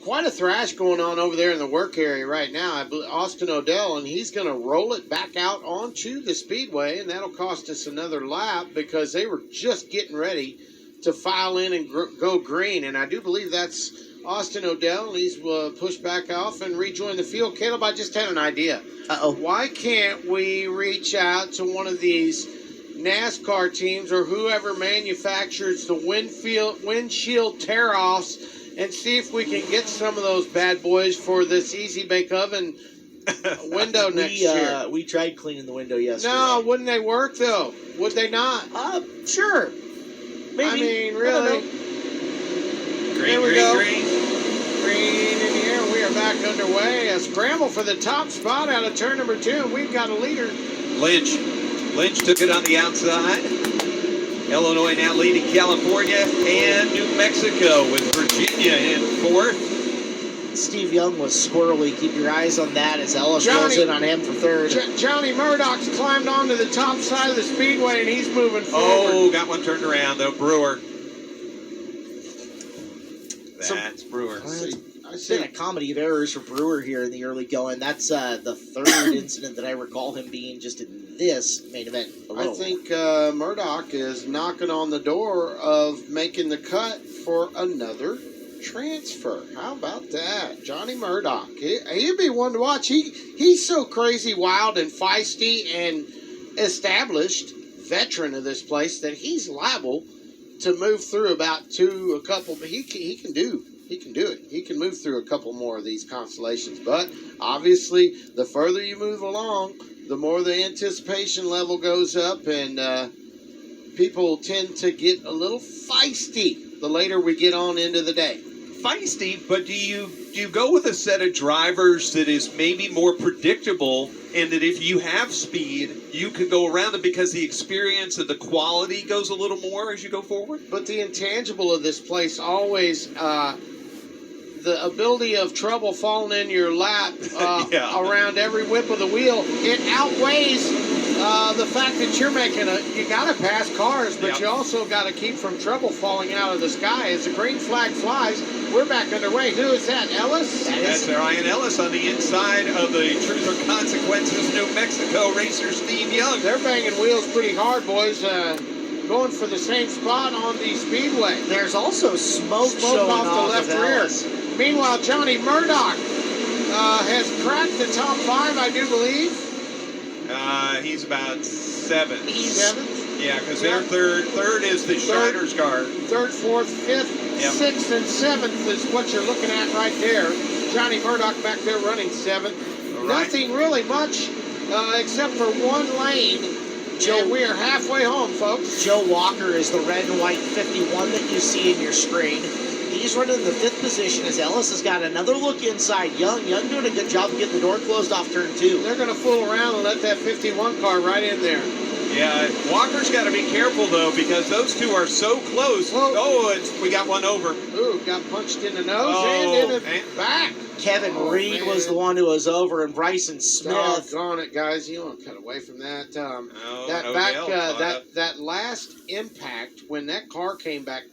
quite a thrash going on over there in the work area right now. I believe Austin Odell, and he's going to roll it back out onto the speedway, and that'll cost us another lap because they were just getting ready to file in and go green. And I do believe that's Austin Odell, and he's pushed back off and rejoined the field. Caleb, I just had an idea. Uh-oh. Why can't we reach out to one of these NASCAR teams or whoever manufactures the windshield tear-offs and see if we can get some of those bad boys for this Easy Bake Oven window next year? We tried cleaning the window yesterday. No, wouldn't they work, though? Would they not? Sure. Maybe. I mean, really? Green. Green in here. We are back underway. A scramble for the top spot out of turn number 2. We've got a leader. Lynch took it on the outside. Illinois now leading California and New Mexico with Virginia in 4th. Steve Young was squirrely. Keep your eyes on that as Ellis rolls in on him for 3rd. Johnny Murdoch's climbed onto the top side of the speedway, and he's moving forward. Oh, got one turned around, though. Brewer. That's Brewer. It's been a comedy of errors for Brewer here in the early going. That's the 3rd incident that I recall him being just in this main event alone. I think Murdoch is knocking on the door of making the cut for another transfer. How about that? Johnny Murdoch. He'd be one to watch. He's so crazy, wild, and feisty and established veteran of this place that he's liable to move through a couple, but he can do it. He can move through a couple more of these constellations. But obviously, the further you move along, the more the anticipation level goes up, and people tend to get a little feisty the later we get on into the day. Feisty, but do you go with a set of drivers that is maybe more predictable, and that if you have speed, you could go around it because the experience and the quality goes a little more as you go forward? But the intangible of this place always, the ability of trouble falling in your lap around every whip of the wheel, it outweighs the fact that you got to pass cars, but you also got to keep from trouble falling out of the sky. As the green flag flies, we're back underway. Who is that, Ellis? That's Ryan Ellis on the inside of the Truth or Consequences New Mexico racer Steve Young. They're banging wheels pretty hard, boys. Going for the same spot on the speedway. There's also smoke showing off the left rear. Ellis. Meanwhile, Johnny Murdoch has cracked the top 5, I do believe. He's about 7th. He's 7th? Yeah, because they're third. Third is the Shriners car. 3rd, 4th, 5th, 6th, and 7th is what you're looking at right there. Johnny Murdoch back there running 7th. All right. Nothing really much except for one lane. And we are halfway home, folks. Joe Walker is the red and white 51 that you see in your screen. He's running in the 5th position as Ellis has got another look inside. Young doing a good job of getting the door closed off turn 2. They're going to fool around and let that 51 car right in there. Yeah, Walker's got to be careful, though, because those two are so close. Whoa. Oh, we got one over. Ooh, got punched in the nose and in the back. Kevin Reed was the one who was over, and Bryson Smith. Doggone it, guys. You want to cut away from that. That last impact, when that car came back,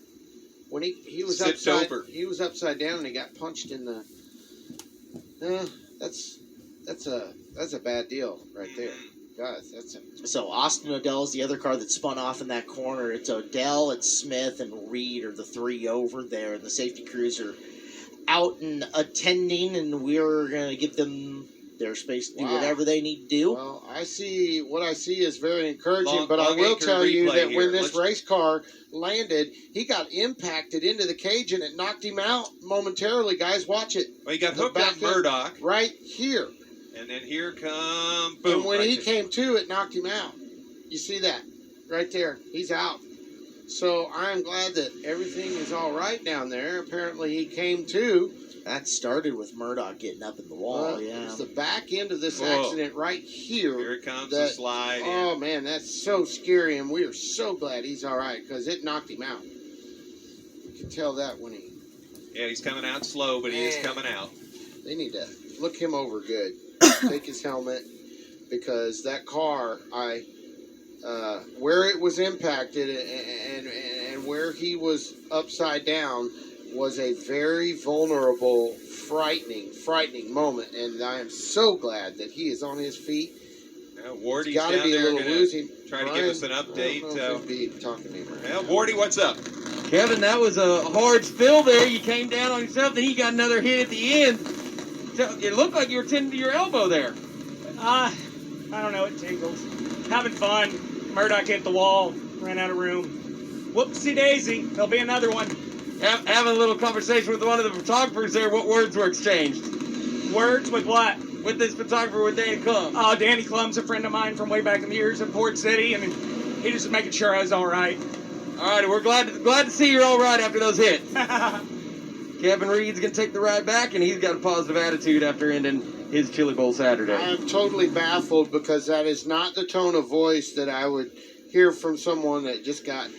when he was upside down and he got punched in the. That's a bad deal right there. Guys, So Austin Odell is the other car that spun off in that corner. It's Odell, it's Smith, and Reed are the 3 over there, and the safety crews are out and attending, and we're going to give them their space to do whatever they need to do. Well, what I see is very encouraging, but I will tell you that when this race car landed, he got impacted into the cage, and it knocked him out momentarily. Guys, watch it. Well, he got hooked on Murdoch. Right here. And then here come, boom. And when he came to, it knocked him out. You see that? Right there. He's out. So I'm glad that everything is all right down there. Apparently he came to. That started with Murdoch getting up in the wall, It's the back end of this accident right here. Here it comes the slide. Oh, man, that's so scary, and we are so glad he's all right because it knocked him out. You can tell that when he... Yeah, he's coming out slow, but he is coming out. They need to look him over good. Take his helmet, because that car, where it was impacted and where he was upside down, was a very vulnerable, frightening moment, and I am so glad that he is on his feet. Wardy's Got to down be a there little gonna woozy. try to give Brian, us an I update. don't know if he'd be talking to me right now. Wardy, what's up? Kevin, that was a hard spill there. You came down on yourself, then you got another hit at the end. So it looked like you were tending to your elbow there. I don't know, it tingles. Having fun. Murdoch hit the wall, ran out of room. Whoopsie daisy, there'll be another one. Having a little conversation with one of the photographers there, what words were exchanged? Words with what? With this photographer, with Danny Clum. Oh, Danny Clum's a friend of mine from way back in the years in Port City, and he just making sure I was all right. All right, we're glad to see you're all right after those hits. Kevin Reed's going to take the ride back, and he's got a positive attitude after ending his Chili Bowl Saturday. I am totally baffled because that is not the tone of voice that I would hear from someone that just got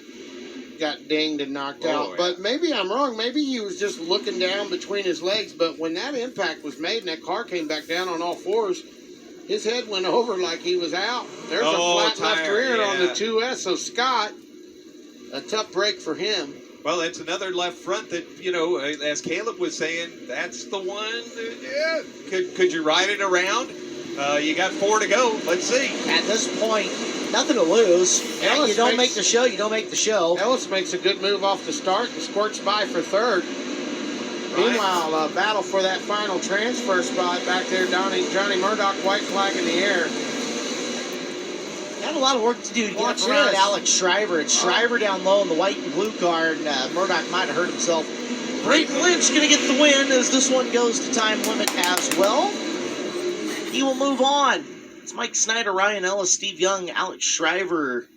dinged and knocked out. Yeah. But maybe I'm wrong. Maybe he was just looking down between his legs. But when that impact was made and that car came back down on all fours, his head went over like he was out. There's a flat left tire, rear on the yeah. 2S. So Scott, a tough break for him. Well, it's another left front that, as Caleb was saying, that's the one. Could you ride it around? You got 4 to go. Let's see. At this point, nothing to lose. Yeah, Ellis you don't makes- make the show, you don't make the show. Ellis makes a good move off the start and squirts by for third. Meanwhile, battle for that final transfer spot back there. Johnny Murdoch, white flag in the air. Got a lot of work to do to get Watch up around this. Alex Shriver. It's Shriver down low in the white and blue car, and Murdoch might have hurt himself. Brayton Lynch going to get the win as this one goes to time limit as well. He will move on. It's Mike Snyder, Ryan Ellis, Steve Young, Alex Shriver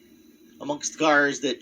amongst the cars that